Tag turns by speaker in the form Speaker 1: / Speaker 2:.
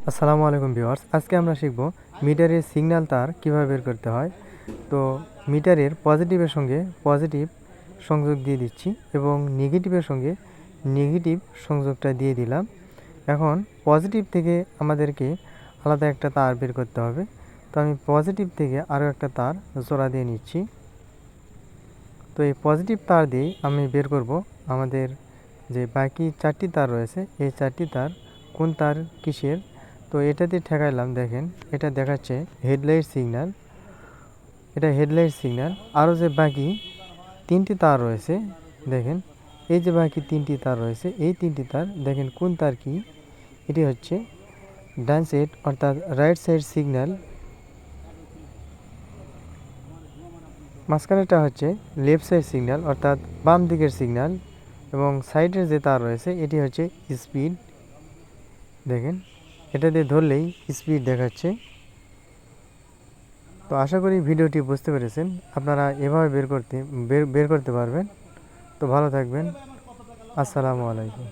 Speaker 1: আসসালামু আলাইকুম ভিউয়ার্স, আজকে আমরা শিখব মিটারের সিগন্যাল তার কিভাবে বের করতে হয়। তো মিটারের পজিটিভের সঙ্গে পজিটিভ সংযোগ দিয়ে দিচ্ছি এবং নেগেটিভের সঙ্গে নেগেটিভ সংযোগটা দিয়ে দিলাম। এখন পজিটিভ থেকে আমাদেরকে আলাদা একটা তার বের করতে হবে। তো আমি পজিটিভ থেকে আরও একটা তার জোড়া দিয়ে নিচ্ছি। তো এই পজিটিভ তার দিয়ে আমি বের করব আমাদের যে বাকি চারটি তার রয়েছে, এই চারটি তার কোন তার কিসের। তো এটাতে ঠেকাইলাম, দেখেন এটা দেখাচ্ছে হেডলাইট সিগন্যাল, এটা হেডলাইট সিগন্যাল। আরও যে বাকি তিনটি তার রয়েছে, দেখেন এই যে বাকি তিনটি তার রয়েছে, এই তিনটি তার দেখেন কোন তার কি। এটি হচ্ছে ডান সাইড অর্থাৎ রাইট সাইড সিগন্যাল, মাঝখানেটা হচ্ছে লেফট সাইড সিগন্যাল অর্থাৎ বাম দিকের সিগন্যাল, এবং সাইডের যে তার রয়েছে এটি হচ্ছে স্পিড। দেখেন এটা দিয়ে ধরলেই স্পিড দেখাচ্ছে। তো আশা করি ভিডিওটি বুঝতে পেরেছেন, আপনারা এভাবে বের করতে পারবেন। তো ভালো থাকবেন, আসসালামু আলাইকুম।